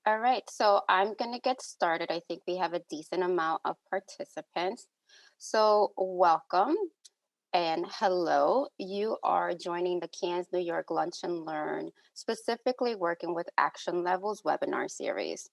All right, so I'm going to get started. I think we have a decent amount of participants. So, welcome and hello. You are joining the CANS New York Lunch and Learn, specifically working with Action Levels webinar series.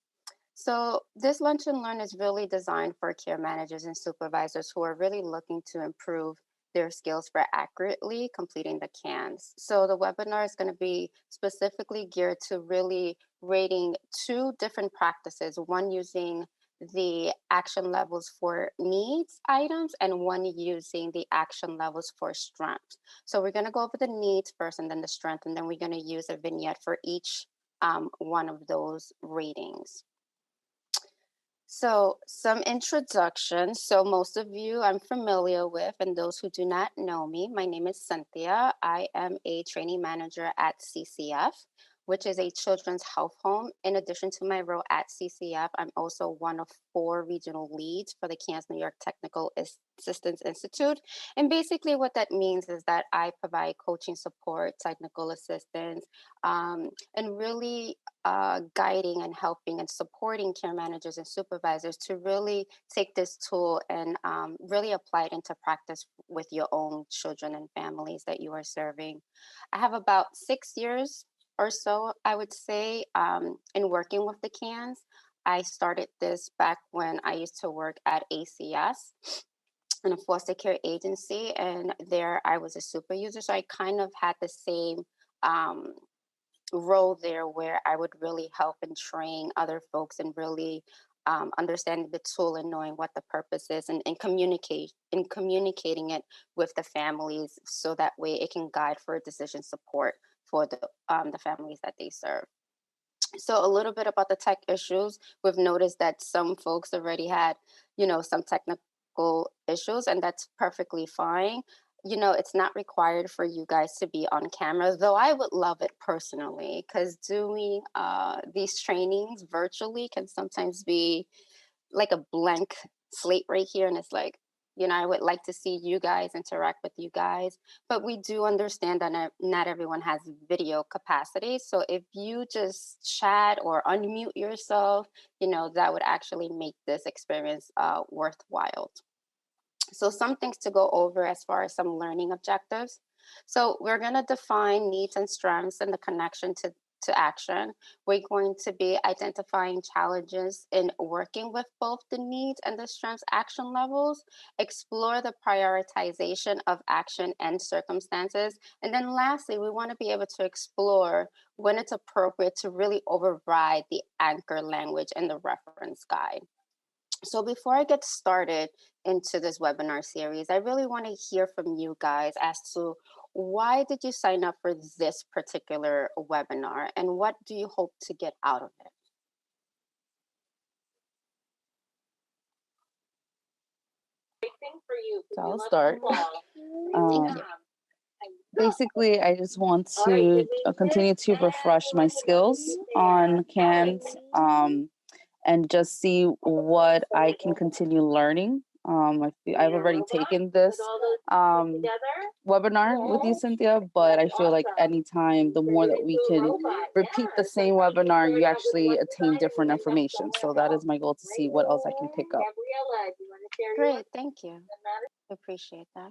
So, this Lunch and Learn is really designed for care managers and supervisors who are really looking to improve their skills for accurately completing the CANs. So, the webinar is going to be specifically geared to really rating two different practices, one using the action levels for needs items and one using the action levels for strength. So, we're going to go over the needs first and then the strength, and then we're going to use a vignette for each one of those ratings. So, some introduction. So, most of you I'm familiar with, and those who do not know me, my name is Cynthia. I am a training manager at CCF, which is a children's health home. In addition to my role at CCF, I'm also one of 4 regional leads for the CANS New York Technical Assistance Institute. And basically, what that means is that I provide coaching support, technical assistance, and really guiding and helping and supporting care managers and supervisors to really take this tool and really apply it into practice with your own children and families that you are serving. I have about 6 years or so, I would say, in working with the CANs. I started this back when I used to work at ACS in a foster care agency, and there I was a super user. So I kind of had the same um, role there where I would really help and train other folks and really understanding the tool and knowing what the purpose is and communicating it with the families so that way it can guide for decision support for the families that they serve. So a little bit about the tech issues. We've noticed that some folks already had, some technical issues, and that's perfectly fine. It's not required for you guys to be on camera, though I would love it personally, because doing these trainings virtually can sometimes be like a blank slate right here. And it's like, I would like to see you guys interact with you guys, but we do understand that not everyone has video capacity. So if you just chat or unmute yourself, that would actually make this experience worthwhile. So some things to go over as far as some learning objectives. So we're going to define needs and strengths and the connection to action. We're going to be identifying challenges in working with both the needs and the strengths action levels, explore the prioritization of action and circumstances. And then lastly, we want to be able to explore when it's appropriate to really override the anchor language and the reference guide. So before I get started into this webinar series, I really want to hear from you guys as to why did you sign up for this particular webinar and what do you hope to get out of it? So I'll start. Thank you. Basically, I just want to continue to refresh my skills on CANs and just see what I can continue learning. I've already taken this webinar with you, Cynthia, but I feel like anytime, the more that we can repeat the same webinar, you actually attain different information. So that is my goal, to see what else I can pick up. Great, thank you. Appreciate that.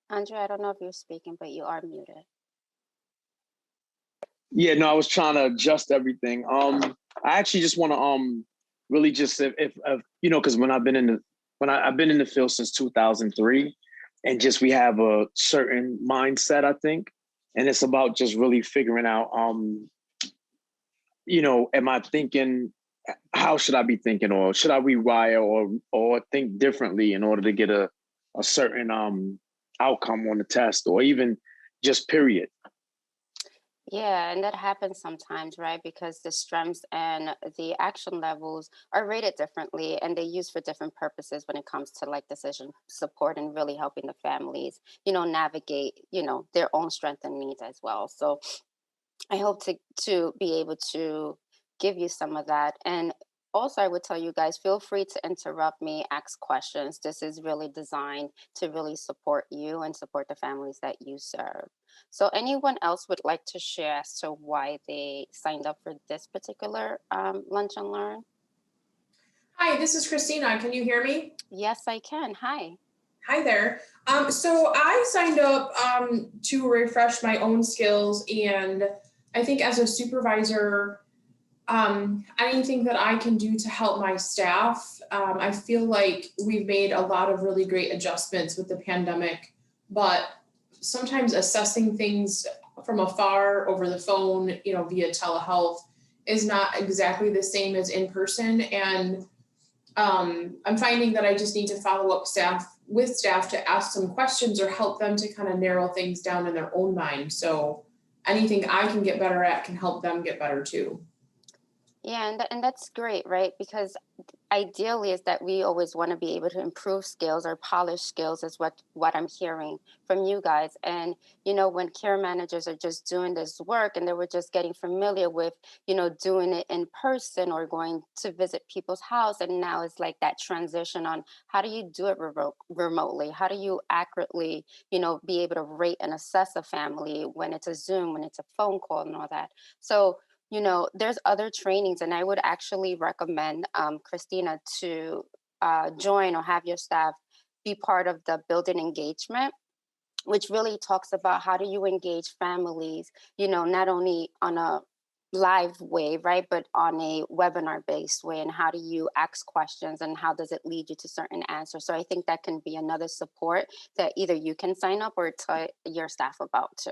Andrea, I don't know if you're speaking, but you are muted. Yeah, no, I was trying to adjust everything. I actually just want to really just if because when I've been in the field since 2003, and just we have a certain mindset, I think, and it's about just really figuring out am I thinking, how should I be thinking, or should I rewire or think differently in order to get a certain outcome on the test, or even just period. Yeah, and that happens sometimes, right? Because the strengths and the action levels are rated differently and they use for different purposes when it comes to like decision support and really helping the families, navigate, their own strengths and needs as well. So I hope to be able to give you some of that. And also, I would tell you guys, feel free to interrupt me, ask questions. This is really designed to really support you and support the families that you serve. So, anyone else would like to share as to why they signed up for this particular Lunch and Learn? Hi, this is Christina. Can you hear me? Yes, I can. Hi. Hi there. So I signed up to refresh my own skills, and I think as a supervisor, anything that I can do to help my staff, I feel like we've made a lot of really great adjustments with the pandemic, but sometimes assessing things from afar over the phone, via telehealth is not exactly the same as in person. And I'm finding that I just need to follow up with staff to ask some questions or help them to kind of narrow things down in their own mind. So anything I can get better at can help them get better too. Yeah, and that's great, right? Because ideally is that we always want to be able to improve skills or polish skills is what I'm hearing from you guys. And when care managers are just doing this work and they were just getting familiar with doing it in person or going to visit people's house, and now it's like that transition on how do you do it remotely, how do you accurately be able to rate and assess a family when it's a Zoom, when it's a phone call and all that. So there's other trainings, and I would actually recommend, Christina, to join or have your staff be part of the building engagement, which really talks about how do you engage families, not only on a live way, right, but on a webinar based way, and how do you ask questions and how does it lead you to certain answers. So I think that can be another support that either you can sign up or tell your staff about too.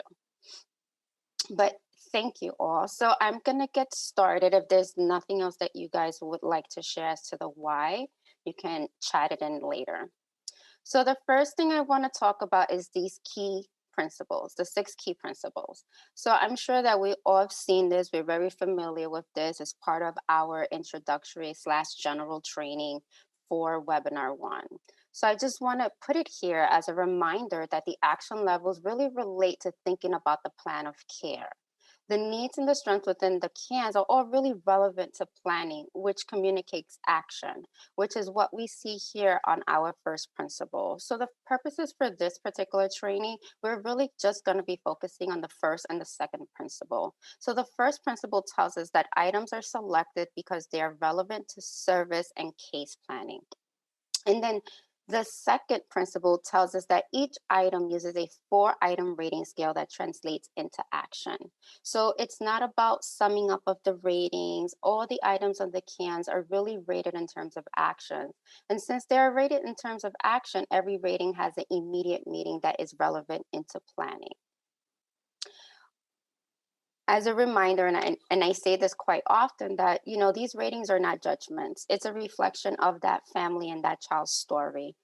But thank you all. So I'm going to get started. If there's nothing else that you guys would like to share as to the why, you can chat it in later. So the first thing I want to talk about is these key principles, the 6 key principles. So I'm sure that we all have seen this. We're very familiar with this as part of our introductory/general training for webinar 1. So I just want to put it here as a reminder that the action levels really relate to thinking about the plan of care. The needs and the strengths within the cans are all really relevant to planning, which communicates action, which is what we see here on our first principle. So the purposes for this particular training, we're really just going to be focusing on the first and the second principle. So the first principle tells us that items are selected because they are relevant to service and case planning. And then the second principle tells us that each item uses a 4-item rating scale that translates into action. So it's not about summing up of the ratings. All the items on the cans are really rated in terms of action. And since they're rated in terms of action, every rating has an immediate meaning that is relevant into planning. As a reminder, and I say this quite often, that these ratings are not judgments. It's a reflection of that family and that child's story.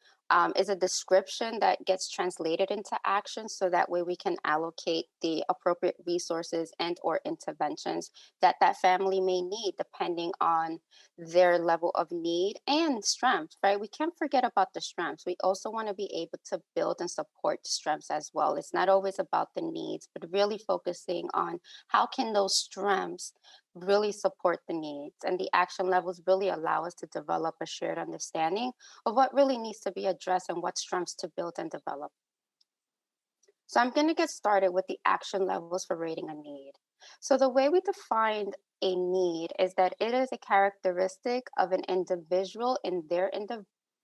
It's a description that gets translated into action, so that way we can allocate the appropriate resources and or interventions that that family may need depending on their level of need and strength, right? We can't forget about the strengths. We also want to be able to build and support strengths as well. It's not always about the needs, but really focusing on how can those strengths really support the needs, and the action levels really allow us to develop a shared understanding of what really needs to be addressed and what strengths to build and develop. So I'm going to get started with the action levels for rating a need. So the way we define a need is that it is a characteristic of an individual in their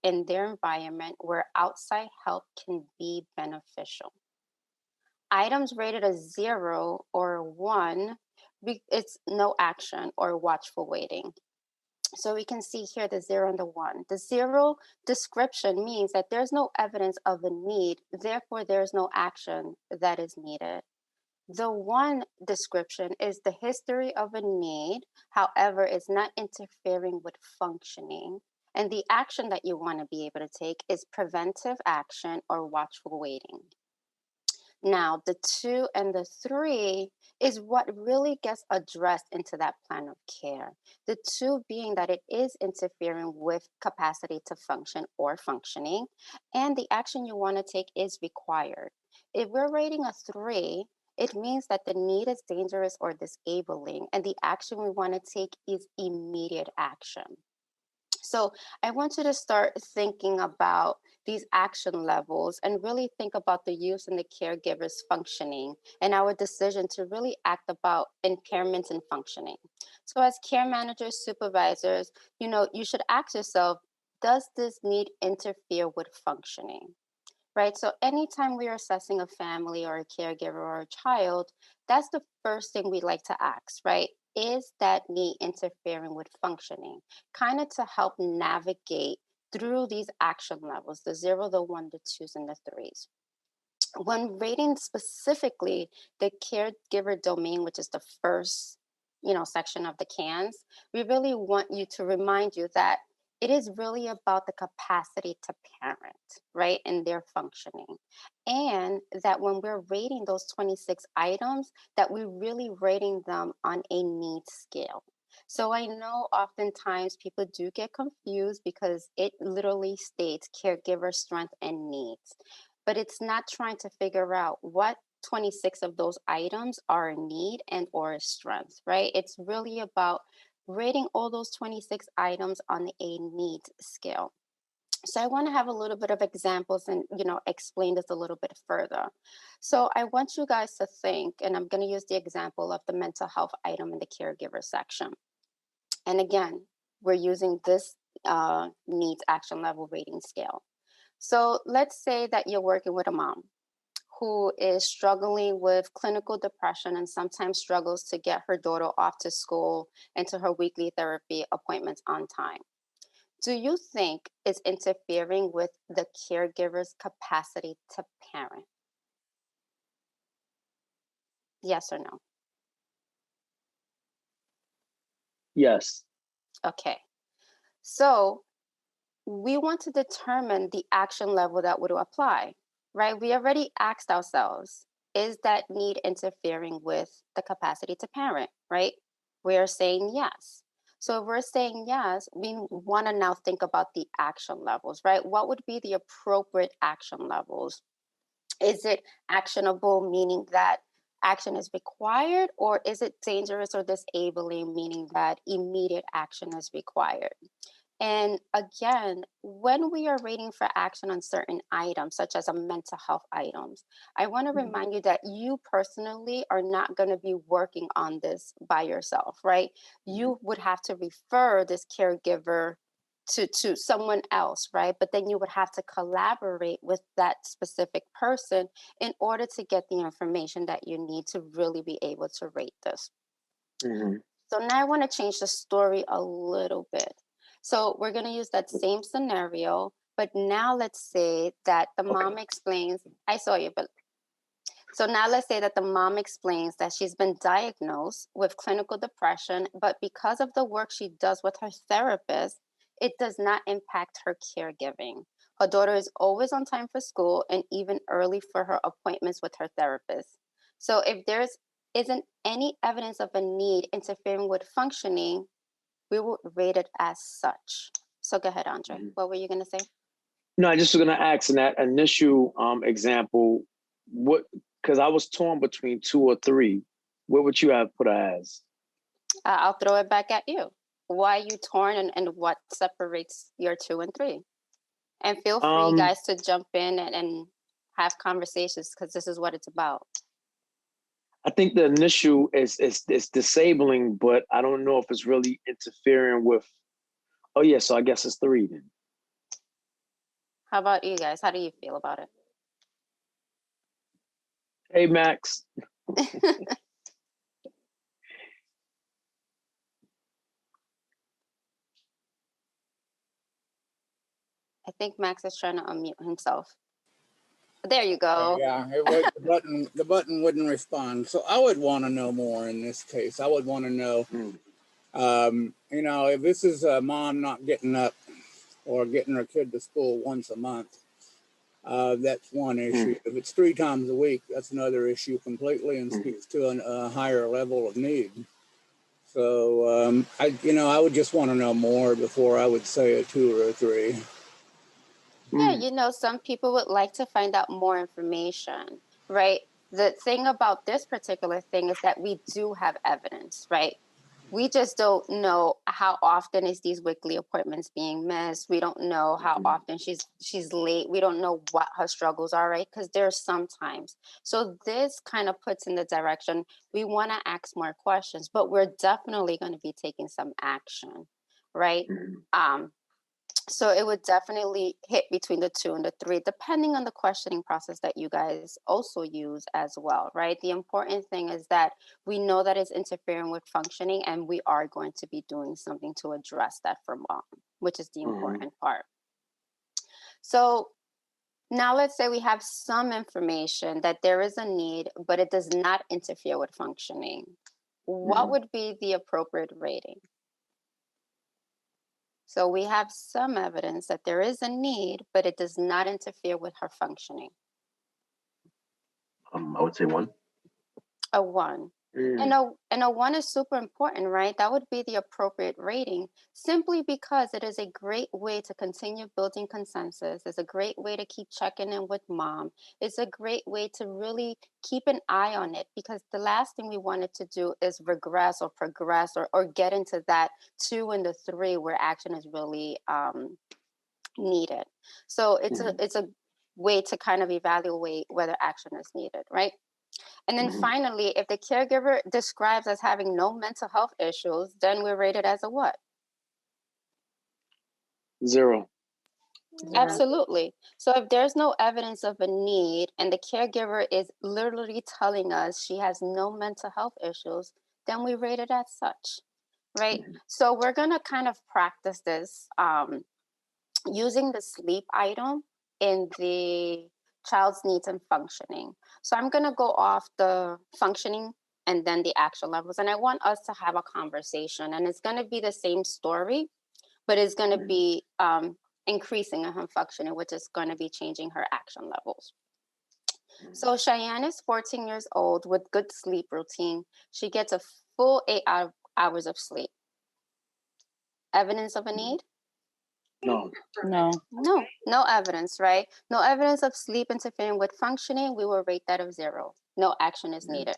environment where outside help can be beneficial. Items rated a 0 or 1, it's no action or watchful waiting. So we can see here the 0 and the 1. The 0 description means that there's no evidence of a need, therefore there's no action that is needed. The 1 description is the history of a need, however, it's not interfering with functioning. And the action that you want to be able to take is preventive action or watchful waiting. Now, the 2 and the 3 is what really gets addressed into that plan of care. The 2 being that it is interfering with capacity to function or functioning, and the action you want to take is required. If we're rating a 3, it means that the need is dangerous or disabling, and the action we want to take is immediate action. So I want you to start thinking about these action levels and really think about the use and the caregiver's functioning and our decision to really act about impairments in functioning. So as care managers, supervisors, you should ask yourself, does this need interfere with functioning? Right? So anytime we are assessing a family or a caregiver or a child, that's the first thing we like to ask, right? Is that need interfering with functioning? Kind of to help navigate through these action levels, the 0, the 1, the 2s, and the 3s. When rating specifically the caregiver domain, which is the first, section of the CANs, we really want you to remind you that it is really about the capacity to parent, right, and their functioning. And that when we're rating those 26 items, that we're really rating them on a need scale. So I know oftentimes people do get confused because it literally states caregiver strength and needs, but it's not trying to figure out what 26 of those items are a need and or a strength, right? It's really about rating all those 26 items on a need scale. So I want to have a little bit of examples and explain this a little bit further. So I want you guys to think, and I'm going to use the example of the mental health item in the caregiver section. And again, we're using this needs action level rating scale. So let's say that you're working with a mom who is struggling with clinical depression and sometimes struggles to get her daughter off to school and to her weekly therapy appointments on time. Do you think it's interfering with the caregiver's capacity to parent? Yes or no? Yes. Okay. So we want to determine the action level that would apply, right? We already asked ourselves, is that need interfering with the capacity to parent, right? We are saying yes. So if we're saying yes, we want to now think about the action levels, right? What would be the appropriate action levels? Is it actionable, meaning that action is required, or is it dangerous or disabling, meaning that immediate action is required? And again, when we are rating for action on certain items, such as a mental health items, I want to remind you that you personally are not going to be working on this by yourself, right? You would have to refer this caregiver to someone else, right? But then you would have to collaborate with that specific person in order to get the information that you need to really be able to rate this. Mm-hmm. So now I want to change the story a little bit. So we're going to use that same scenario, but now let's say that the mom explains, I saw you, but so now let's say that the mom explains that she's been diagnosed with clinical depression, but because of the work she does with her therapist, it does not impact her caregiving. Her daughter is always on time for school and even early for her appointments with her therapist. So if there's isn't any evidence of a need interfering with functioning, we would rate it as such. So go ahead, Andre. Mm-hmm. What were you going to say? No, I just was going to ask in that initial example, because I was torn between 2 or 3. What would you have put as? I'll throw it back at you. Why are you torn and what separates your 2 and 3? And feel free, guys, to jump in and have conversations because this is what it's about. I think the initial is disabling, but I don't know if it's really interfering with. Oh yeah, so I guess it's 3 then. How about you guys? How do you feel about it? Hey, Max. I think Max is trying to unmute himself. There you go. Yeah, the button wouldn't respond. So I would want to know more in this case. I would want to know, if this is a mom not getting up or getting her kid to school once a month, that's one issue. If it's 3 times a week, that's another issue completely and speaks to a higher level of need. So, I would just want to know more before I would say a 2 or a 3. Yeah, some people would like to find out more information, right? the thing about this particular thing is that we do have evidence, right? We just don't know how often is these weekly appointments being missed. We don't know how often she's late. We don't know what her struggles are, right? Because there's sometimes. So this kind of puts in the direction we want to ask more questions, but we're definitely going to be taking some action, right? So it would definitely hit between the 2 and the 3, depending on the questioning process that you guys also use as well, right? The important thing is that we know that it's interfering with functioning, and we are going to be doing something to address that for mom, which is the important part. So now let's say we have some information that there is a need, but it does not interfere with functioning. What would be the appropriate rating? So we have some evidence that there is a need, but it does not interfere with her functioning. I would say 1. A 1. And a 1 is super important, right? That would be the appropriate rating, simply because it is a great way to continue building consensus. It's a great way to keep checking in with mom. It's a great way to really keep an eye on it, because the last thing we wanted to do is regress or progress or get into that 2 and the 3 where action is really needed. So it's a way to kind of evaluate whether action is needed, right? And then finally, if the caregiver describes as having no mental health issues, then we're rated as a what? 0. Absolutely. So if there's no evidence of a need and the caregiver is literally telling us she has no mental health issues, then we rate it as such, right? So we're going to kind of practice this using the sleep item in the child's needs and functioning. So I'm going to go off the functioning and then the action levels. And I want us to have a conversation. And it's going to be the same story, but it's going to be increasing in her functioning, which is going to be changing her action levels. So Cheyenne is 14 years old with good sleep routine. She gets a full 8 hours of sleep. Evidence of a need? No. No evidence, right? No evidence of sleep interfering with functioning. We will rate that of 0. No action is needed.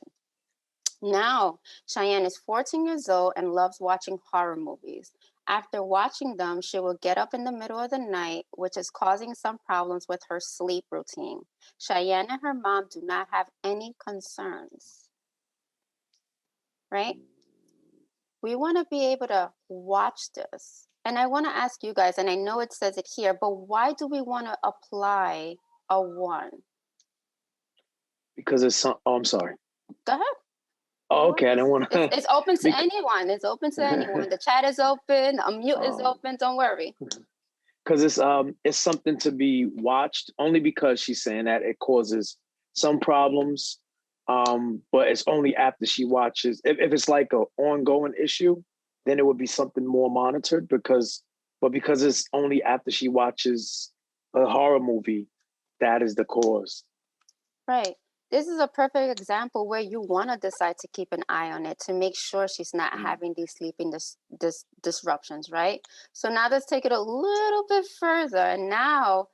Now, Cheyenne is 14 years old and loves watching horror movies. After watching them, she will get up in the middle of the night, which is causing some problems with her sleep routine. Cheyenne and her mom do not have any concerns, right? We want to be able to watch this. And I want to ask you guys, and I know it says it here, but why do we want to apply a 1? Because it's I'm sorry. Go ahead. Oh, okay. I don't want to. It's open to anyone. It's open to anyone. The chat is open. Unmute is open. Don't worry. Because it's something to be watched, only because she's saying that it causes some problems. But it's only after she watches. If it's like an ongoing issue, then it would be something more monitored. Because it's only after she watches a horror movie, that is the cause. Right. This is a perfect example where you want to decide to keep an eye on it to make sure she's not having these sleeping disruptions, right? So now let's take it a little bit further. And now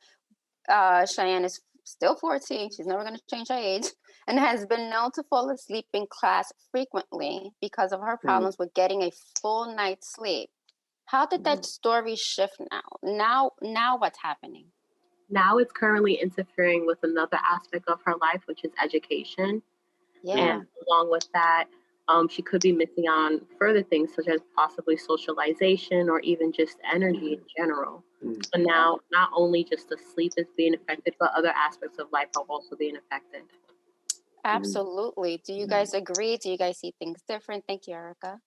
Cheyenne is still 14. She's never going to change her age, and has been known to fall asleep in class frequently because of her problems with getting a full night's sleep. How did that story shift now? Now what's happening? Now it's currently interfering with another aspect of her life, which is education. Yeah. And along with that, she could be missing on further things such as possibly socialization or even just energy in general. So now not only just the sleep is being affected, but other aspects of life are also being affected. Absolutely. Do you guys agree? Do you guys see things different? Thank you, Erica.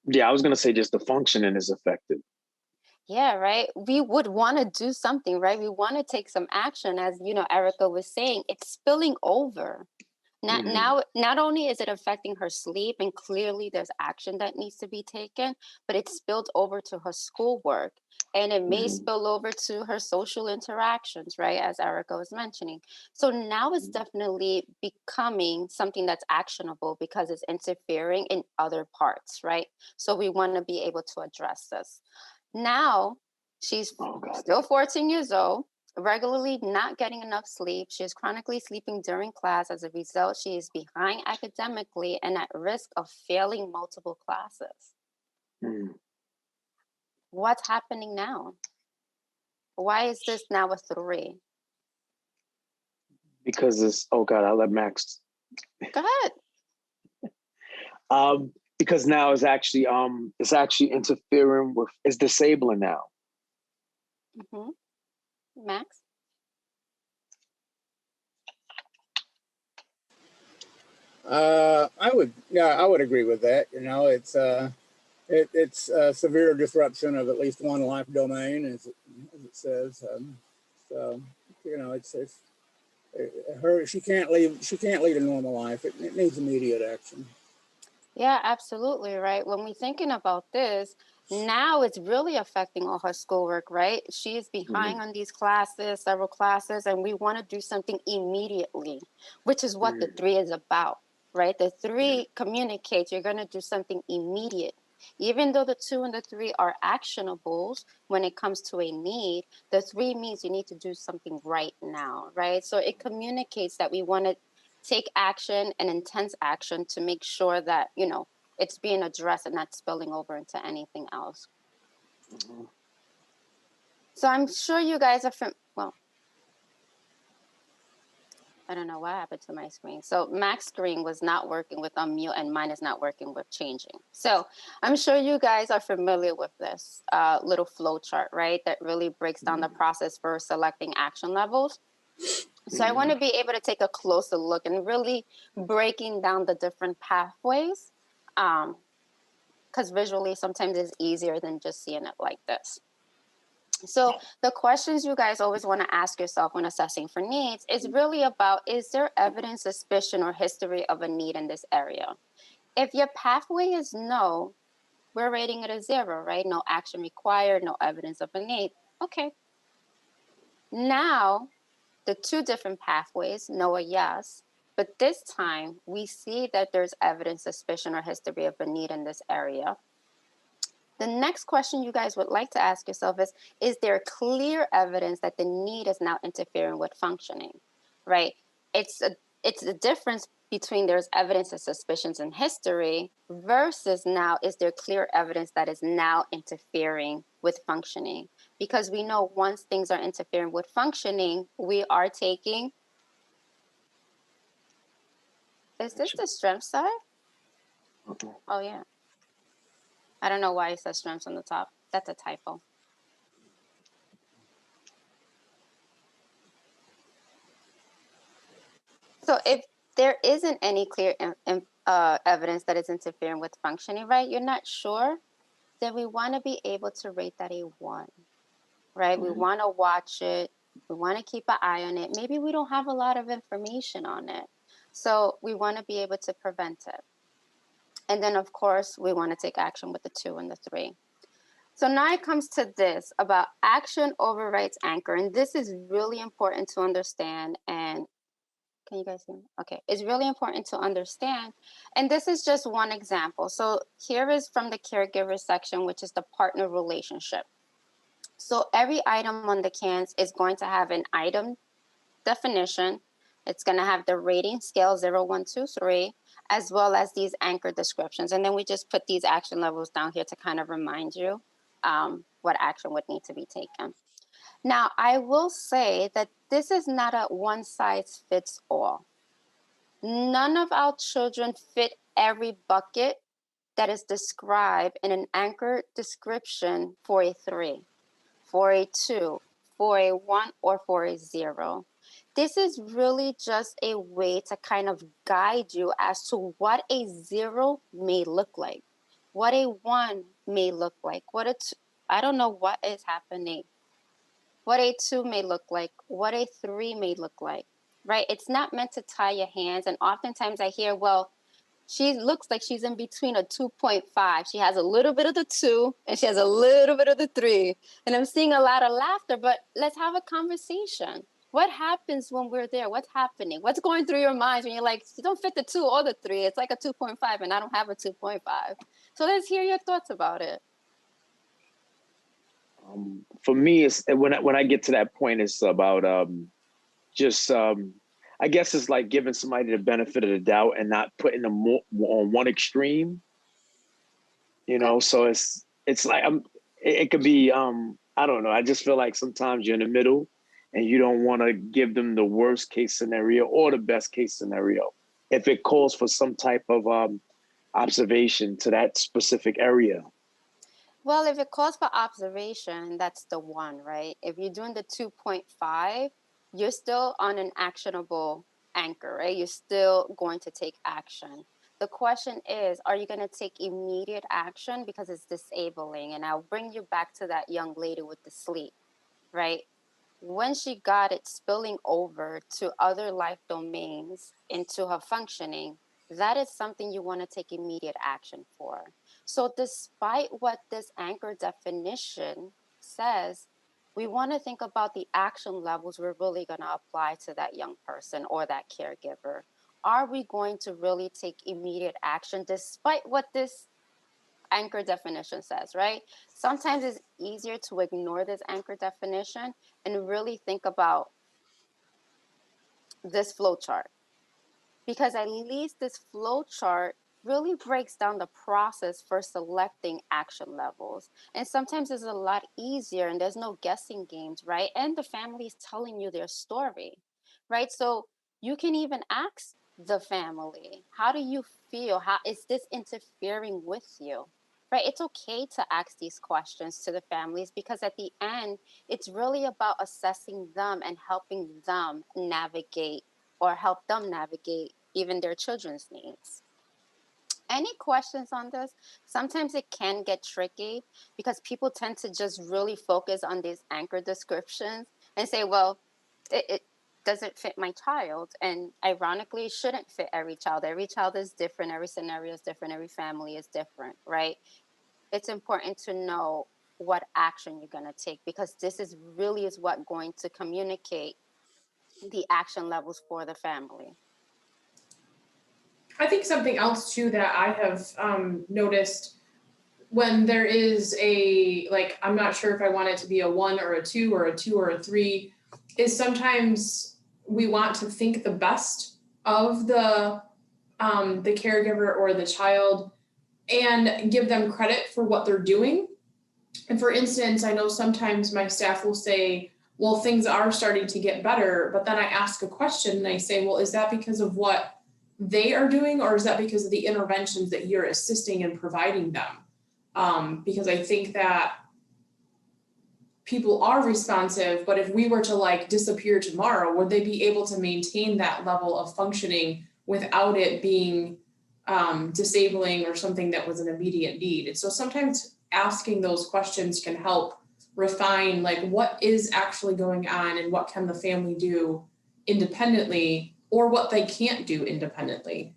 Yeah, I was going to say just the functioning is affected. Yeah, right. We would want to do something, right? We want to take some action. As you know, Erica was saying, it's spilling over. Now, not only is it affecting her sleep, and clearly there's action that needs to be taken, but it's spilled over to her schoolwork, and it may spill over to her social interactions, right? As Erica was mentioning. So now it's definitely becoming something that's actionable because it's interfering in other parts, right? So we want to be able to address this. Now, she's still 14 years old. regularly not getting enough sleep. She is chronically sleeping during class. As a result, she is behind academically and at risk of failing multiple classes. What's happening now? Why is this now a 3? Because it's, oh God, I'll let Max. Go ahead. Because now it's actually interfering with, it's disabling now. Max? I would agree with that. You know, it's a severe disruption of at least one life domain, as it says. So, you know, it's she can't lead a normal life. It needs immediate action. Yeah, absolutely, right? When we're thinking about this, now it's really affecting all her schoolwork, right? She is behind on these classes, several classes, and we want to do something immediately, which is what the 3 is about, right? The 3 communicates you're going to do something immediate. Even though the 2 and the 3 are actionables when it comes to a need, the 3 means you need to do something right now, right? So it communicates that we want to take action and intense action to make sure that, you know, it's being addressed and not spilling over into anything else. So I'm sure you guys are well, I don't know what happened to my screen. So Mac's screen was not working with unmute and mine is not working with changing. So I'm sure you guys are familiar with this little flow chart, right? That really breaks down the process for selecting action levels. So I want to be able to take a closer look and really breaking down the different pathways, because visually sometimes it's easier than just seeing it like this. So the questions you guys always want to ask yourself when assessing for needs is really about, is there evidence, suspicion, or history of a need in this area? If your pathway is no, we're rating it a 0, right? No action required, no evidence of a need. Okay. Now, the 2 different pathways, no or yes, but this time we see that there's evidence, suspicion, or history of a need in this area. The next question you guys would like to ask yourself is there clear evidence that the need is now interfering with functioning, right? It's a difference between there's evidence of suspicions and history versus now is there clear evidence that is now interfering with functioning? Because we know once things are interfering with functioning, we are taking, is this the strength side? Oh yeah. I don't know why it says strengths on the top. That's a typo. So if there isn't any clear evidence that is interfering with functioning, right? You're not sure, then we want to be able to rate that a 1, right? We want to watch it. We want to keep an eye on it. Maybe we don't have a lot of information on it. So we want to be able to prevent it. And then, of course, we want to take action with the 2 and the 3. So now it comes to this about action overrides anchor. And this is really important to understand. And can you guys hear me? Okay, it's really important to understand. And this is just one example. So here is from the caregiver section, which is the partner relationship. So every item on the cans is going to have an item definition. It's going to have the rating scale 0, 1, 2, 3, as well as these anchor descriptions. And then we just put these action levels down here to kind of remind you what action would need to be taken. Now, I will say that this is not a one size fits all. None of our children fit every bucket that is described in an anchor description for a 3, for a 2, for a 1, or for a 0. This is really just a way to kind of guide you as to what a 0 may look like, what a 1 may look like, I don't know what is happening, what a 2 may look like, what a 3 may look like, right? It's not meant to tie your hands. And oftentimes I hear, well, she looks like she's in between a 2.5. She has a little bit of the 2 and she has a little bit of the 3. And I'm seeing a lot of laughter, but let's have a conversation. What happens when we're there? What's happening? What's going through your minds when you're like, you don't fit the 2 or the 3. It's like a 2.5 and I don't have a 2.5. So let's hear your thoughts about it. For me, it's when I get to that point, it's about just I guess it's like giving somebody the benefit of the doubt and not putting them on one extreme, you know. So it's like it could be I don't know. I just feel like sometimes you're in the middle, and you don't want to give them the worst case scenario or the best case scenario if it calls for some type of observation to that specific area. Well, if it calls for observation, that's the one, right? If you're doing the 2.5, you're still on an actionable anchor, right? You're still going to take action. The question is, are you going to take immediate action because it's disabling? And I'll bring you back to that young lady with the sleep, right? When she got it spilling over to other life domains into her functioning, that is something you want to take immediate action for. So, despite what this anchor definition says, we want to think about the action levels we're really going to apply to that young person or that caregiver. Are we going to really take immediate action despite what this anchor definition says, right? Sometimes it's easier to ignore this anchor definition and really think about this flow chart, because at least this flow chart really breaks down the process for selecting action levels. And sometimes it's a lot easier and there's no guessing games, right? And the family is telling you their story, right? So you can even ask the family, how do you feel? How is this interfering with you? Right? It's okay to ask these questions to the families because at the end, it's really about assessing them and helping them navigate or help them navigate even their children's needs. Any questions on this? Sometimes it can get tricky because people tend to just really focus on these anchor descriptions and say, well, it doesn't fit my child. And ironically, it shouldn't fit every child. Every child is different. Every scenario is different. Every family is different, right? It's important to know what action you're going to take because this is really is what going to communicate the action levels for the family. I think something else too that I have noticed when there is a, like, I'm not sure if I want it to be a 1 or a 2 or a 2 or a 3, is sometimes we want to think the best of the caregiver or the child and give them credit for what they're doing. And for instance, I know sometimes my staff will say, well, things are starting to get better, but then I ask a question and I say, well, is that because of what they are doing, or is that because of the interventions that you're assisting and providing them? Because I think that people are responsive, but if we were to like disappear tomorrow, would they be able to maintain that level of functioning without it being disabling or something that was an immediate need? And so sometimes asking those questions can help refine like what is actually going on and what can the family do independently or what they can't do independently.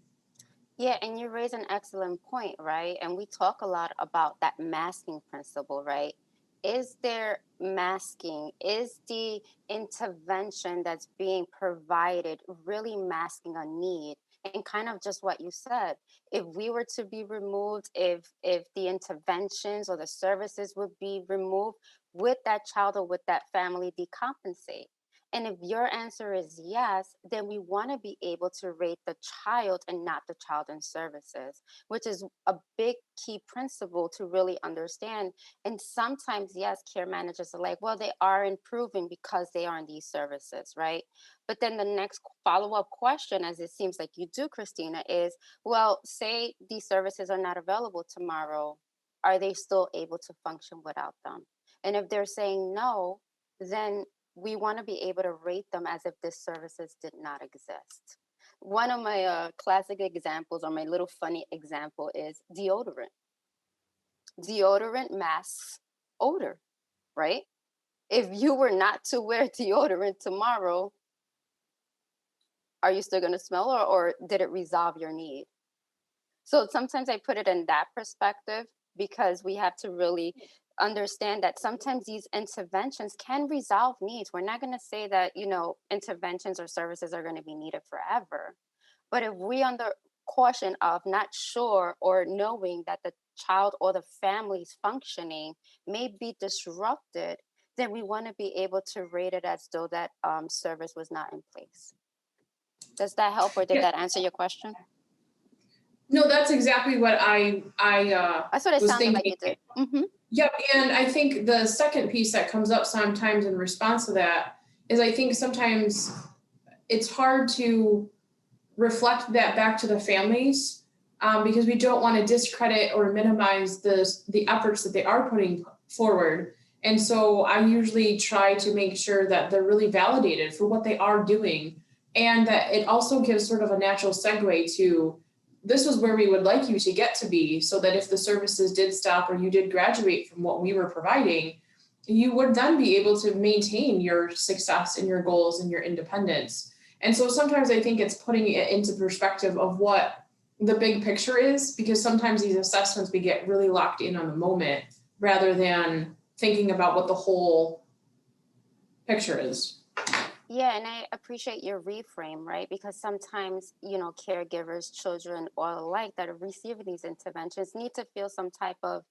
Yeah, and you raise an excellent point, right? And we talk a lot about that masking principle, right? Is there masking? Is the intervention that's being provided really masking a need? And kind of just what you said, if we were to be removed, if the interventions or the services would be removed, would that child or would that family decompensate? And if your answer is yes, then we want to be able to rate the child and not the child in services, which is a big key principle to really understand. And sometimes, yes, care managers are like, well, they are improving because they are in these services, right? But then the next follow up question, as it seems like you do, Christina, is, well, say these services are not available tomorrow. Are they still able to function without them? And if they're saying no, then we want to be able to rate them as if these services did not exist. One of my classic examples, or my little funny example, is deodorant. Deodorant masks odor, right? If you were not to wear deodorant tomorrow, are you still going to smell, or did it resolve your need? So sometimes I put it in that perspective because we have to really understand that sometimes these interventions can resolve needs. We're not going to say that, interventions or services are going to be needed forever. But if we caution of not sure or knowing that the child or the family's functioning may be disrupted, then we want to be able to rate it as though that service was not in place. Does that help, or did that answer your question? No, that's exactly what I That's what it was sounded like thinking. you did. Mm-hmm. Yep, and I think the second piece that comes up sometimes in response to that is I think sometimes it's hard to reflect that back to the families because we don't want to discredit or minimize the efforts that they are putting forward. And so I usually try to make sure that they're really validated for what they are doing, and that it also gives sort of a natural segue to this is where we would like you to get to be, so that if the services did stop or you did graduate from what we were providing, you would then be able to maintain your success and your goals and your independence. And so sometimes I think it's putting it into perspective of what the big picture is, because sometimes these assessments, we get really locked in on the moment rather than thinking about what the whole picture is. Yeah, and I appreciate your reframe, right? Because sometimes, caregivers, children, or alike that are receiving these interventions need to feel some type of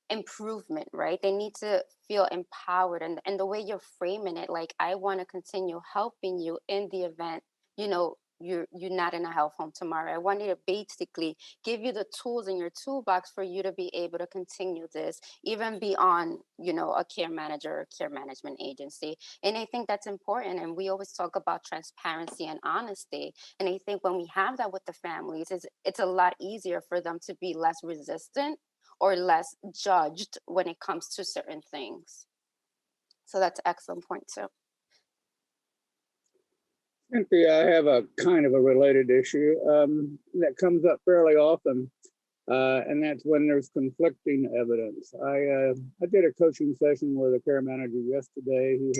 improvement, right? They need to feel empowered. And the way you're framing it, like, I want to continue helping you in the event, you're not in a health home tomorrow. I wanted to basically give you the tools in your toolbox for you to be able to continue this, even beyond, a care manager or care management agency. And I think that's important. And we always talk about transparency and honesty. And I think when we have that with the families, it's a lot easier for them to be less resistant or less judged when it comes to certain things. So that's an excellent point too. Cynthia, I have a kind of a related issue that comes up fairly often, and that's when there's conflicting evidence. I did a coaching session with a care manager yesterday who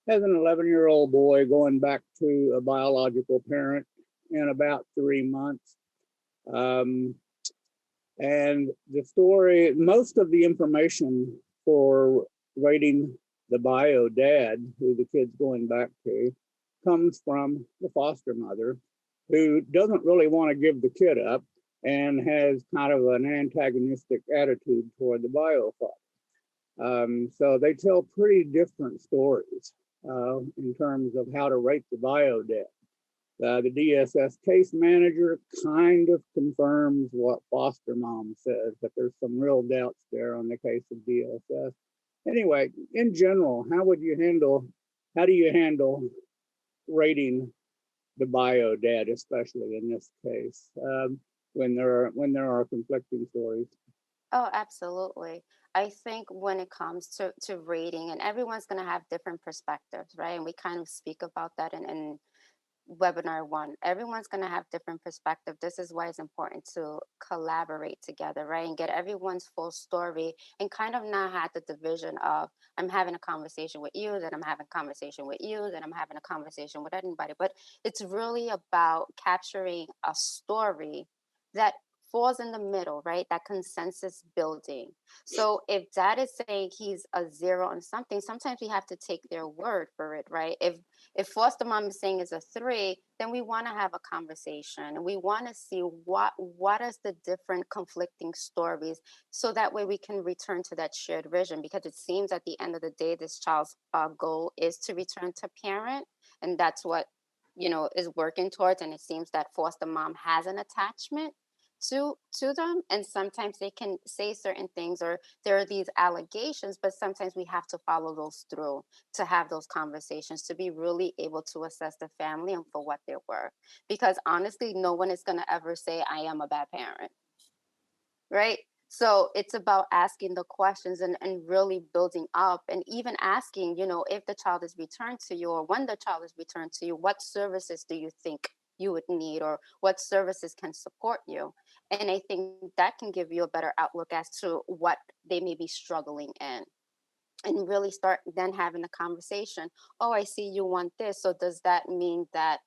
has an 11-year-old boy going back to a biological parent in about 3 months. And the story, most of the information for rating the bio dad, who the kid's going back to, comes from the foster mother, who doesn't really want to give the kid up and has kind of an antagonistic attitude toward the bio father. So they tell pretty different stories in terms of how to rate the bio dad. The DSS case manager kind of confirms what foster mom says, but there's some real doubts there on the case of DSS. Anyway, in general, how do you handle rating the bio dad, especially in this case, when there are conflicting stories? Oh, absolutely. I think when it comes to rating, and everyone's going to have different perspectives, right? And we kind of speak about that in webinar 1. Everyone's going to have different perspective. This is why it's important to collaborate together, right? And get everyone's full story, and kind of not have the division of, I'm having a conversation with you, then I'm having a conversation with you, then I'm having a conversation with anybody. But it's really about capturing a story that falls in the middle, right? That consensus building. So if dad is saying he's a 0 on something, sometimes we have to take their word for it, right? If foster mom is saying is a 3, then we want to have a conversation. We want to see what is the different conflicting stories, so that way we can return to that shared vision. Because it seems at the end of the day, this child's goal is to return to parent, and that's what is working towards. And it seems that foster mom has an attachment to them, and sometimes they can say certain things, or there are these allegations, but sometimes we have to follow those through to have those conversations, to be really able to assess the family and for what they're worth. Because honestly, no one is going to ever say I am a bad parent, right? So it's about asking the questions, and really building up, and even asking, if the child is returned to you, or when the child is returned to you, what services do you think you would need, or what services can support you? And I think that can give you a better outlook as to what they may be struggling in, and really start then having a conversation. Oh, I see you want this. So does that mean that,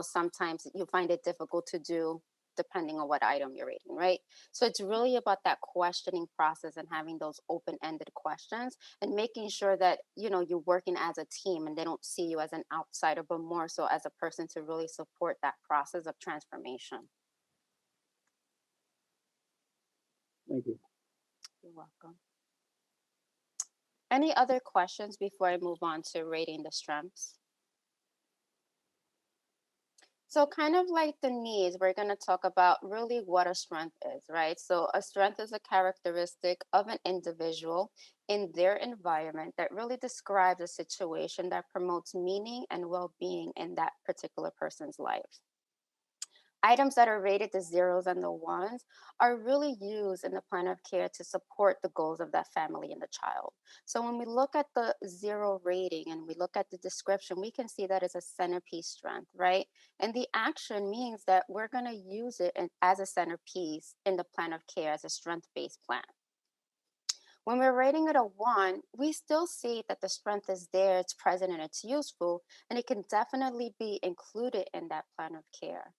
sometimes you find it difficult to do depending on what item you're rating, right? So it's really about that questioning process and having those open-ended questions and making sure that, you're working as a team and they don't see you as an outsider, but more so as a person to really support that process of transformation. Thank you. You're welcome. Any other questions before I move on to rating the strengths? So kind of like the needs, we're going to talk about really what a strength is, right? So a strength is a characteristic of an individual in their environment that really describes a situation that promotes meaning and well-being in that particular person's life. Items that are rated the zeros and the ones are really used in the plan of care to support the goals of that family and the child. So when we look at the 0 rating and we look at the description, we can see that it's a centerpiece strength, right? And the action means that we're going to use it as a centerpiece in the plan of care as a strength-based plan. When we're rating it a 1, we still see that the strength is there, it's present, and it's useful, and it can definitely be included in that plan of care.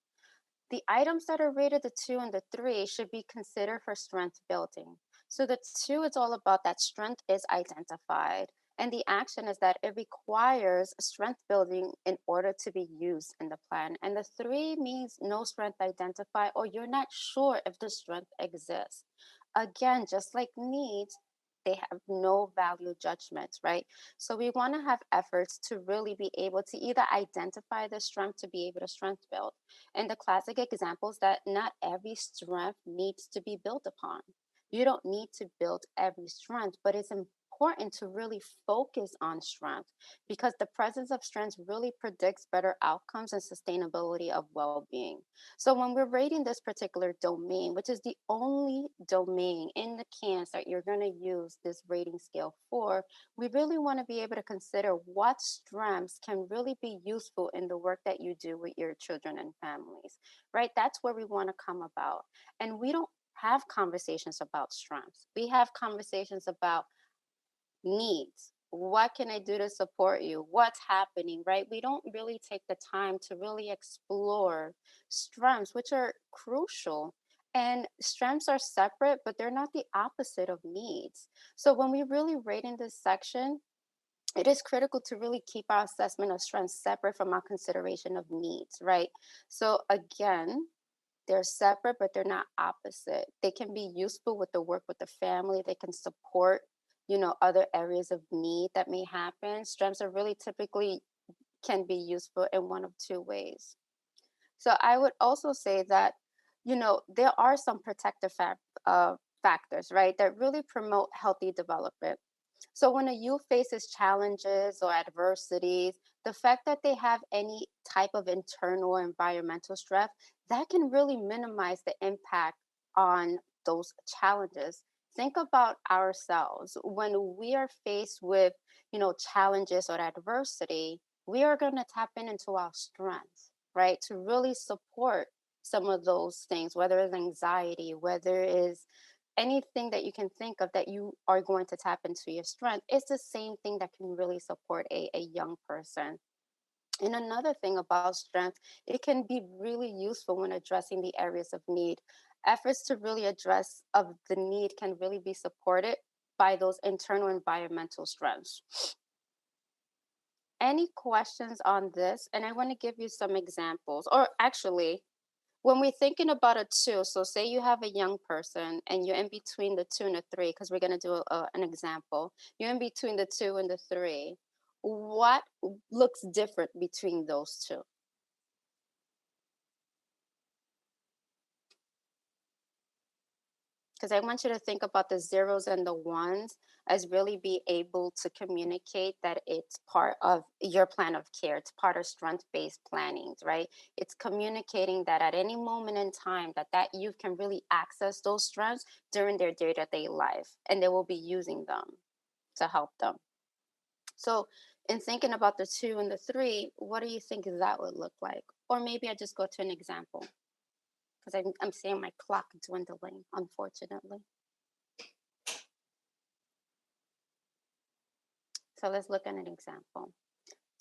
The items that are rated the 2 and the 3 should be considered for strength building. So the 2 is all about that strength is identified. And the action is that it requires strength building in order to be used in the plan. And the 3 means no strength identified, or you're not sure if the strength exists. Again, just like needs, they have no value judgments, right? So we want to have efforts to really be able to either identify the strength to be able to strength build. And the classic example is that not every strength needs to be built upon. You don't need to build every strength, but it's important to really focus on strength because the presence of strength really predicts better outcomes and sustainability of well-being. So when we're rating this particular domain, which is the only domain in the CANS that you're going to use this rating scale for, we really want to be able to consider what strengths can really be useful in the work that you do with your children and families, right? That's where we want to come about. And we don't have conversations about strengths. We have conversations about needs. What can I do to support you? What's happening, right? We don't really take the time to really explore strengths, which are crucial. And strengths are separate, but they're not the opposite of needs. So when we really rate in this section, it is critical to really keep our assessment of strengths separate from our consideration of needs, right? So again, they're separate, but they're not opposite. They can be useful with the work with the family. They can support, other areas of need that may happen. Strengths are really typically can be useful in one of 2 ways. So I would also say that, there are some protective factors, right, that really promote healthy development. So when a youth faces challenges or adversities, the fact that they have any type of internal or environmental stress, that can really minimize the impact on those challenges. Think about ourselves. When we are faced with, challenges or adversity, we are going to tap into our strengths, right? To really support some of those things, whether it's anxiety, whether it's anything that you can think of that you are going to tap into your strength. It's the same thing that can really support a young person. And another thing about strength, it can be really useful when addressing the areas of need. Efforts to really address of the need can really be supported by those internal environmental strengths. Any questions on this? And I want to give you some examples, or actually, when we're thinking about a 2, so say you have a young person and you're in between the 2 and the 3, because we're going to do an example. You're in between the 2 and the 3. What looks different between those 2? Because I want you to think about the zeros and the ones as really be able to communicate that it's part of your plan of care. It's part of strength-based plannings, right? It's communicating that at any moment in time that youth can really access those strengths during their day-to-day life, and they will be using them to help them. So in thinking about the 2 and the 3, what do you think that would look like? Or maybe I just go to an example, because I'm seeing my clock dwindling, unfortunately. So let's look at an example.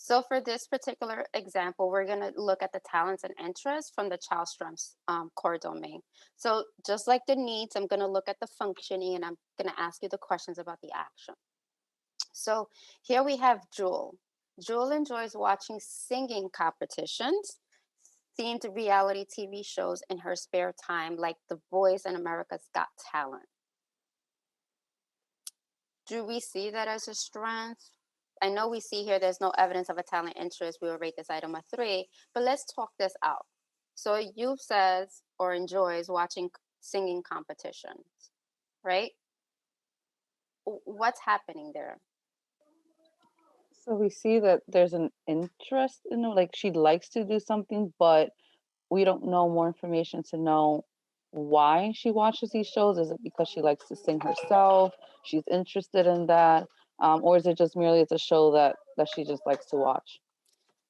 So for this particular example, we're going to look at the talents and interests from the child strengths core domain. So just like the needs, I'm going to look at the functioning and I'm going to ask you the questions about the action. So here we have Jewel. Jewel enjoys watching singing competitions, themed reality TV shows in her spare time, like The Voice and America's Got Talent. Do we see that as a strength? I know we see here there's no evidence of a talent interest. We will rate this item a 3, but let's talk this out. So you says or enjoys watching singing competitions, right? What's happening there? So we see that there's an interest in it, like she likes to do something, but we don't know more information to know why she watches these shows. Is it because she likes to sing herself? She's interested in that, or is it just merely it's a show that she just likes to watch?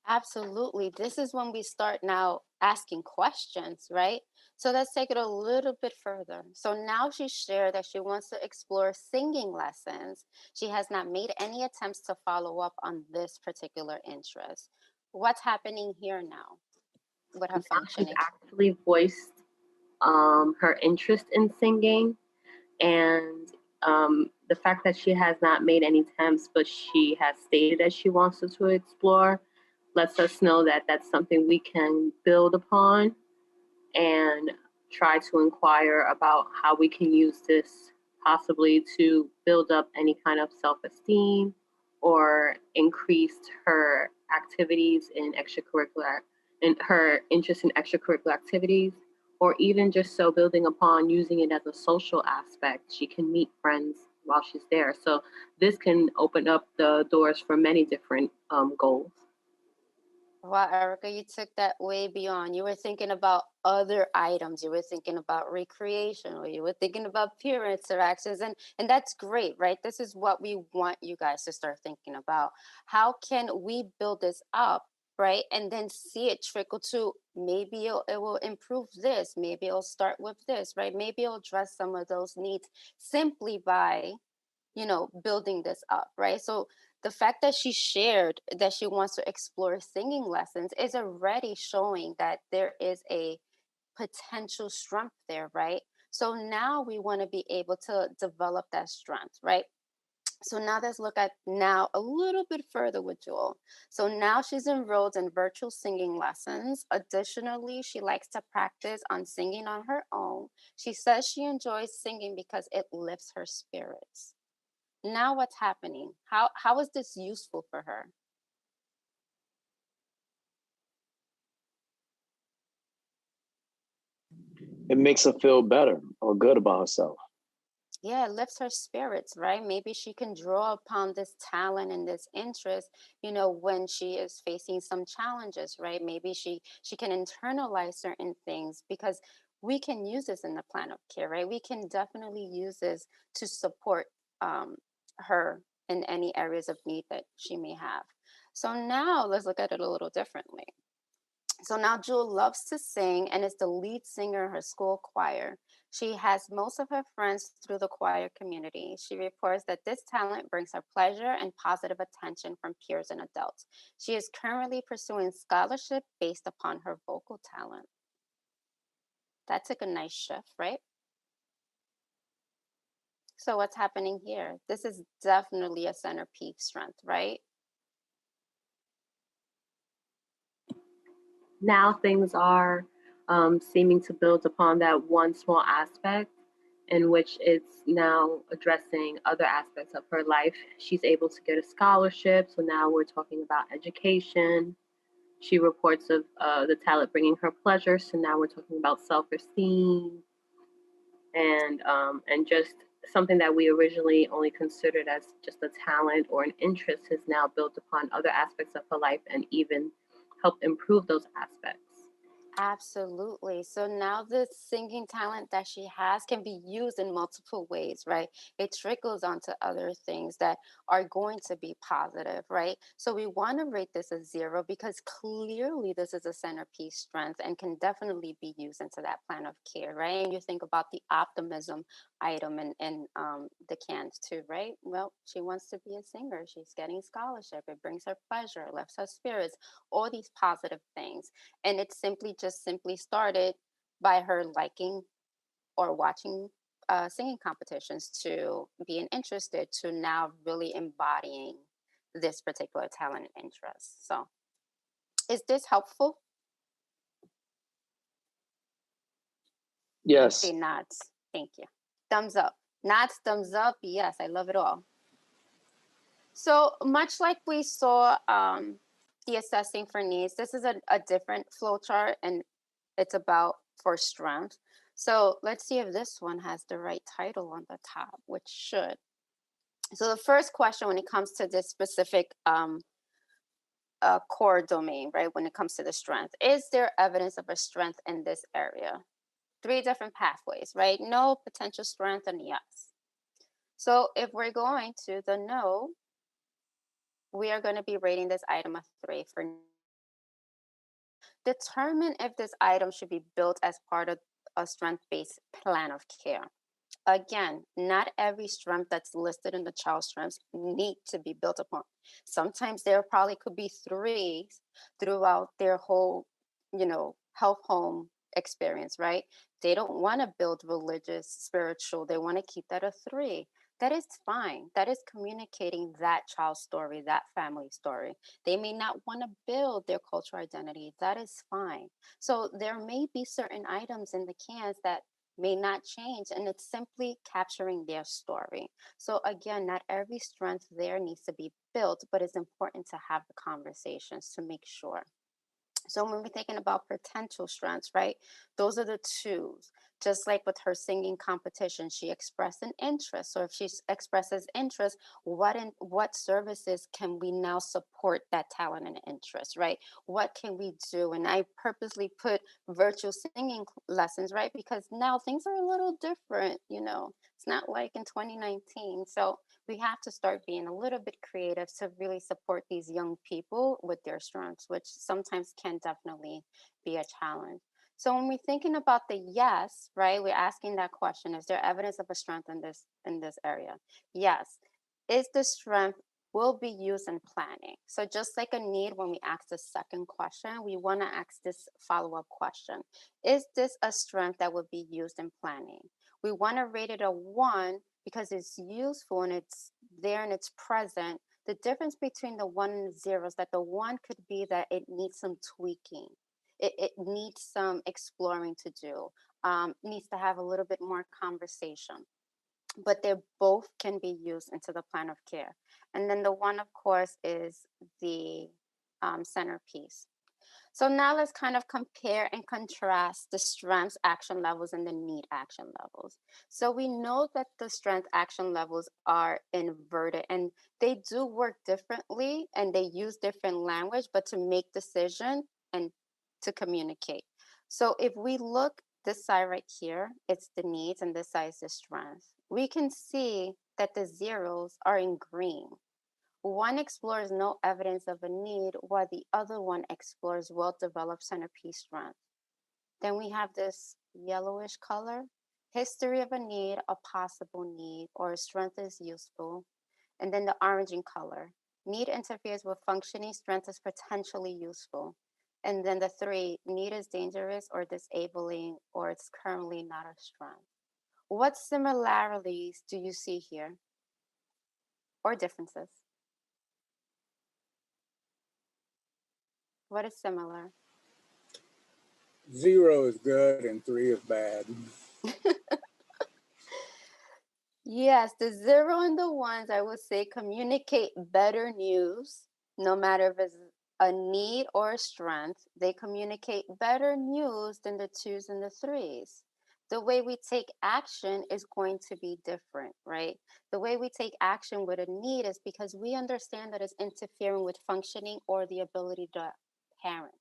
Absolutely. This is when we start now asking questions, right? So let's take it a little bit further. So now she shared that she wants to explore singing lessons. She has not made any attempts to follow up on this particular interest. What's happening here now with her Now she's functioning? actually voiced her interest in singing, and the fact that she has not made any attempts, but she has stated that she wants to explore, lets us know that that's something we can build upon and try to inquire about how we can use this possibly to build up any kind of self-esteem or increase her activities in extracurricular and her interest in extracurricular activities, or even just so building upon using it as a social aspect. She can meet friends while she's there. So this can open up the doors for many different goals. Wow, Erica, you took that way beyond. You were thinking about other items. You were thinking about recreation, or you were thinking about peer interactions, and that's great, right? This is what we want you guys to start thinking about. How can we build this up, right? And then see it trickle to maybe it will improve this, maybe it'll start with this, right? Maybe it'll address some of those needs simply by building this up, right? So the fact that she shared that she wants to explore singing lessons is already showing that there is a potential strength there, right? So now we want to be able to develop that strength, right? So now let's look at now a little bit further with Jewel. So now she's enrolled in virtual singing lessons. Additionally, she likes to practice on singing on her own. She says she enjoys singing because it lifts her spirits. Now what's happening? How is this useful for her? It makes her feel better or good about herself. Yeah, it lifts her spirits, right? Maybe she can draw upon this talent and this interest, when she is facing some challenges, right? Maybe she can internalize certain things because we can use this in the plan of care, right? We can definitely use this to support her in any areas of need that she may have. So now let's look at it a little differently. So now Jewel loves to sing and is the lead singer in her school choir. She has most of her friends through the choir community. She reports that this talent brings her pleasure and positive attention from peers and adults. She is currently pursuing scholarship based upon her vocal talent. That took a nice shift, right? So what's happening here? This is definitely a centerpiece strength, right? Now things are seeming to build upon that one small aspect in which it's now addressing other aspects of her life. She's able to get a scholarship, so now we're talking about education. She reports of the talent bringing her pleasure, so now we're talking about self-esteem and just something that we originally only considered as just a talent or an interest has now built upon other aspects of her life and even help improve those aspects. Absolutely. So now the singing talent that she has can be used in multiple ways, right? It trickles onto other things that are going to be positive, right? So we want to rate this a 0 because clearly this is a centerpiece strength and can definitely be used into that plan of care, right? And you think about the optimism item in the cans too, right? Well, she wants to be a singer. She's getting scholarship. It brings her pleasure, lifts her spirits, all these positive things, and it simply started by her liking or watching singing competitions to being interested to now really embodying this particular talent and interest. So is this helpful? I Yes. see nods. Thank you. Thumbs up. Nods, thumbs up. Yes, I love it all. So much like we saw the assessing for needs, this is a different flow chart, and it's about for strength. So let's see if this one has the right title on the top, which should. So the first question when it comes to this specific core domain, right, when it comes to the strength, is there evidence of a strength in this area? 3 different pathways, right? No, potential strength, and yes. So if we're going to the no, we are going to be rating this item a 3 for determine if this item should be built as part of a strength-based plan of care. Again, not every strength that's listed in the child strengths need to be built upon. Sometimes there probably could be 3 throughout their whole, health home experience, right? They don't want to build religious, spiritual. They want to keep that a 3. That is fine. That is communicating that child's story, that family story. They may not want to build their cultural identity. That is fine. So there may be certain items in the cans that may not change, and it's simply capturing their story. So again, not every strength there needs to be built, but it's important to have the conversations to make sure. So when we're thinking about potential strengths, right, those are the 2s. Just like with her singing competition, she expressed an interest. So if she expresses interest, what services can we now support that talent and interest, right? What can we do? And I purposely put virtual singing lessons, right? Because now things are a little different, It's not like in 2019. So we have to start being a little bit creative to really support these young people with their strengths, which sometimes can definitely be a challenge. So when we're thinking about the yes, right, we're asking that question: is there evidence of a strength in this area? Yes. Is the strength will be used in planning? So just like a need, when we ask the second question, we want to ask this follow-up question: is this a strength that would be used in planning? We want to rate it a 1 because it's useful and it's there and it's present. The difference between the 1 and the 0 is that the 1 could be that it needs some tweaking. It needs some exploring to do. Needs to have a little bit more conversation. But they both can be used into the plan of care. And then the 1, of course, is the centerpiece. So now let's kind of compare and contrast the strengths action levels and the need action levels. So we know that the strength action levels are inverted and they do work differently and they use different language, but to make decision and to communicate. So if we look this side right here, it's the needs, and this side is the strength. We can see that the zeros are in green. One explores no evidence of a need, while the other one explores well-developed centerpiece strength. Then we have this yellowish color, history of a need, a possible need, or strength is useful. And then the orange in color, need interferes with functioning, strength is potentially useful. And then the 3, need is dangerous or disabling, or it's currently not a strength. What similarities do you see here or differences? What is similar? 0 is good and 3 is bad. Yes, the 0 and the 1s, I would say, communicate better news, no matter if it's a need or a strength. They communicate better news than the 2s and the 3s. The way we take action is going to be different, right? The way we take action with a need is because we understand that it's interfering with functioning or the ability to parent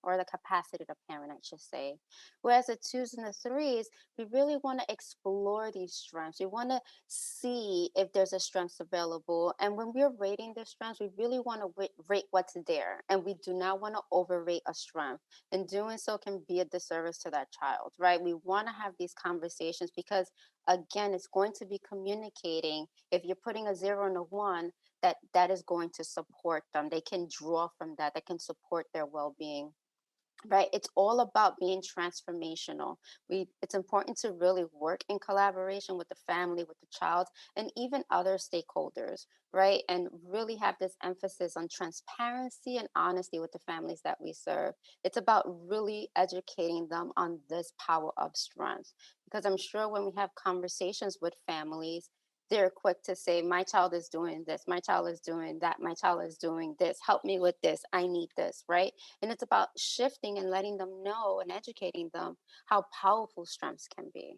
or the capacity to parent, I should say. Whereas the twos and the threes, we really want to explore these strengths. We want to see if there's a strength available. And when we're rating the strengths, we really want to rate what's there. And we do not want to overrate a strength. And doing so can be a disservice to that child, right? We want to have these conversations because, again, it's going to be communicating. If you're putting a 0 and a 1, that is going to support them. They can draw from that can support their well-being, right? It's all about being transformational. It's important to really work in collaboration with the family, with the child, and even other stakeholders, right? And really have this emphasis on transparency and honesty with the families that we serve. It's about really educating them on this power of strength, because I'm sure when we have conversations with families, they're quick to say, my child is doing this, my child is doing that, my child is doing this, help me with this, I need this, right? And it's about shifting and letting them know and educating them how powerful strengths can be.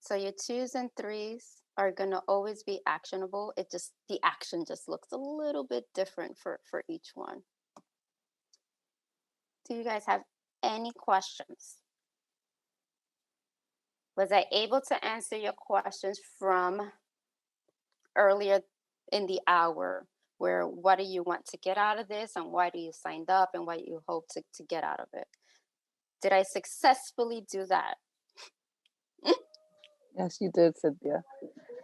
So your twos and threes are going to always be actionable. The action just looks a little bit different for each one. Do you guys have any questions? Was I able to answer your questions from earlier in the hour, where what do you want to get out of this and why do you signed up and what you hope to get out of it? Did I successfully do that? Yes, you did, Cynthia.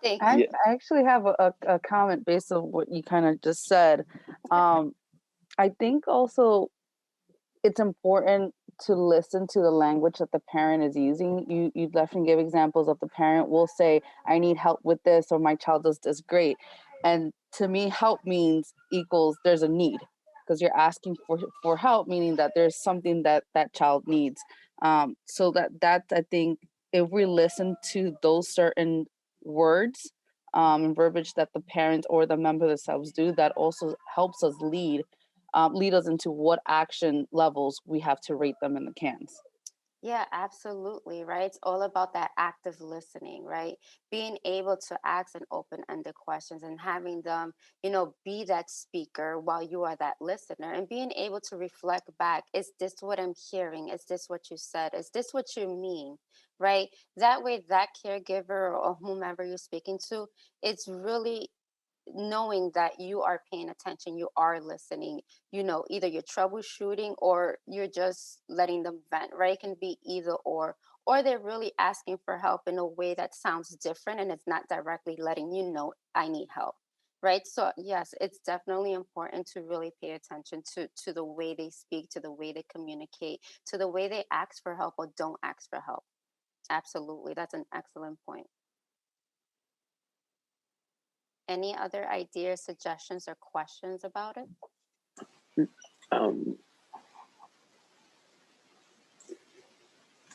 Thank I, you. I actually have a comment based on what you kind of just said. I think also it's important to listen to the language that the parent is using. You definitely give examples of the parent will say, I need help with this, or my child does this great. And to me, help means equals there's a need, because you're asking for help, meaning that there's something that that child needs. So that I think if we listen to those certain words and verbiage that the parent or the member themselves do, that also helps us lead us into what action levels we have to rate them in the cans. Yeah, absolutely, right? It's all about that active listening, right? Being able to ask an open-ended questions and having them, be that speaker while you are that listener, and being able to reflect back, is this what I'm hearing? Is this what you said? Is this what you mean? Right? That way, that caregiver or whomever you're speaking to, it's really knowing that you are paying attention, you are listening, either you're troubleshooting or you're just letting them vent, right? It can be either or they're really asking for help in a way that sounds different and it's not directly letting you know, I need help, right? So yes, it's definitely important to really pay attention to the way they speak, to the way they communicate, to the way they ask for help or don't ask for help. Absolutely, that's an excellent point. Any other ideas, suggestions, or questions about it? Um,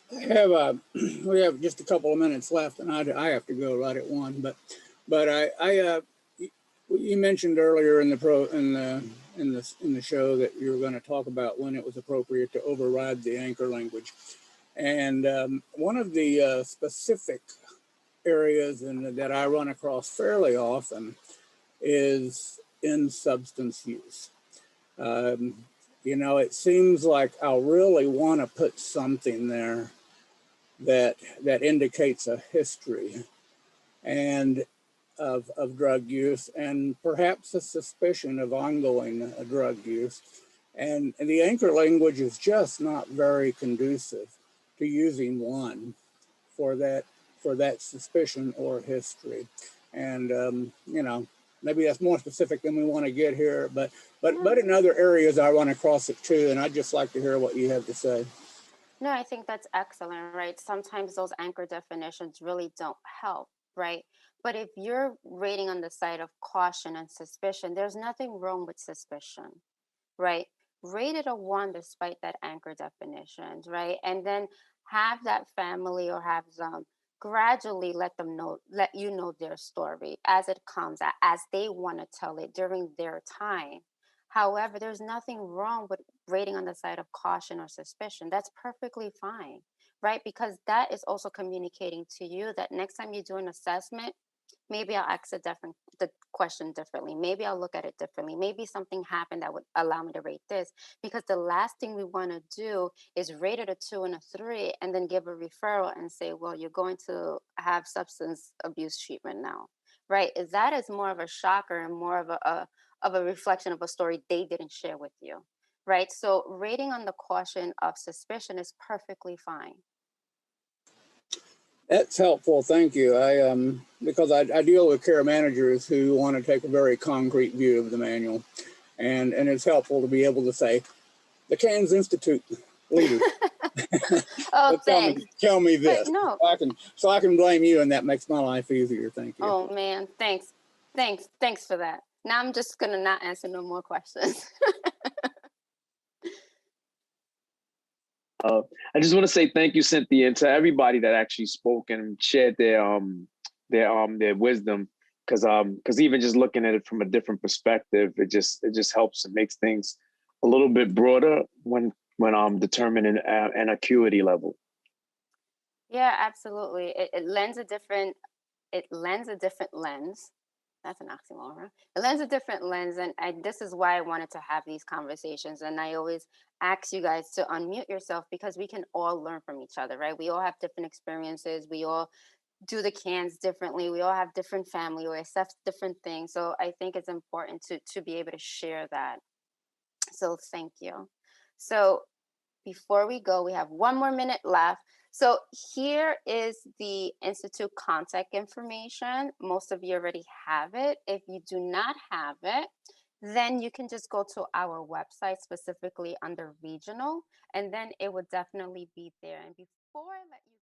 We have just a couple of minutes left, and I have to go right at one. But you mentioned earlier in the show that you were going to talk about when it was appropriate to override the anchor language, and one of the specific areas that I run across fairly often is in substance use. It seems like I'll really want to put something there that indicates a history and of drug use and perhaps a suspicion of ongoing drug use. And the anchor language is just not very conducive to using one for that suspicion or history. And maybe that's more specific than we want to get here, but in other areas I run across it too, and I'd just like to hear what you have to say. No, I think that's excellent, right? Sometimes those anchor definitions really don't help, right? But if you're rating on the side of caution and suspicion, there's nothing wrong with suspicion, right? Rate it a 1 despite that anchor definitions, right? And then have that family or have them gradually let you know their story as it comes, as they want to tell it during their time. However, there's nothing wrong with rating on the side of caution or suspicion. That's perfectly fine, right? Because that is also communicating to you that next time you do an assessment, maybe I'll ask a the question differently. Maybe I'll look at it differently. Maybe something happened that would allow me to rate this, because the last thing we want to do is rate it a 2 and a 3 and then give a referral and say, well, you're going to have substance abuse treatment now, right? That is more of a shocker and more of a reflection of a story they didn't share with you, right? So rating on the caution of suspicion is perfectly fine. That's helpful. Thank you. Because I deal with care managers who want to take a very concrete view of the manual, and it's helpful to be able to say, the CANS Institute leader. Oh, thanks. Tell me this. But no. So I can blame you, and that makes my life easier. Thank you. Oh man, thanks for that. Now I'm just gonna not answer no more questions. I just want to say thank you, Cynthia, and to everybody that actually spoke and shared their wisdom. Because even just looking at it from a different perspective, it just helps and makes things a little bit broader when determining an acuity level. Yeah, absolutely. It lends a different lens. That's an oxymoron. It lends a different lens, and this is why I wanted to have these conversations. And I always ask you guys to unmute yourself, because we can all learn from each other, right? We all have different experiences. We all do the cans differently. We all have different family. We accept different things. So I think it's important to be able to share that. So thank you. So before we go, we have 1 more minute left. So here is the Institute contact information. Most of you already have it. If you do not have it, then you can just go to our website, specifically under regional, and then it would definitely be there. And before I let you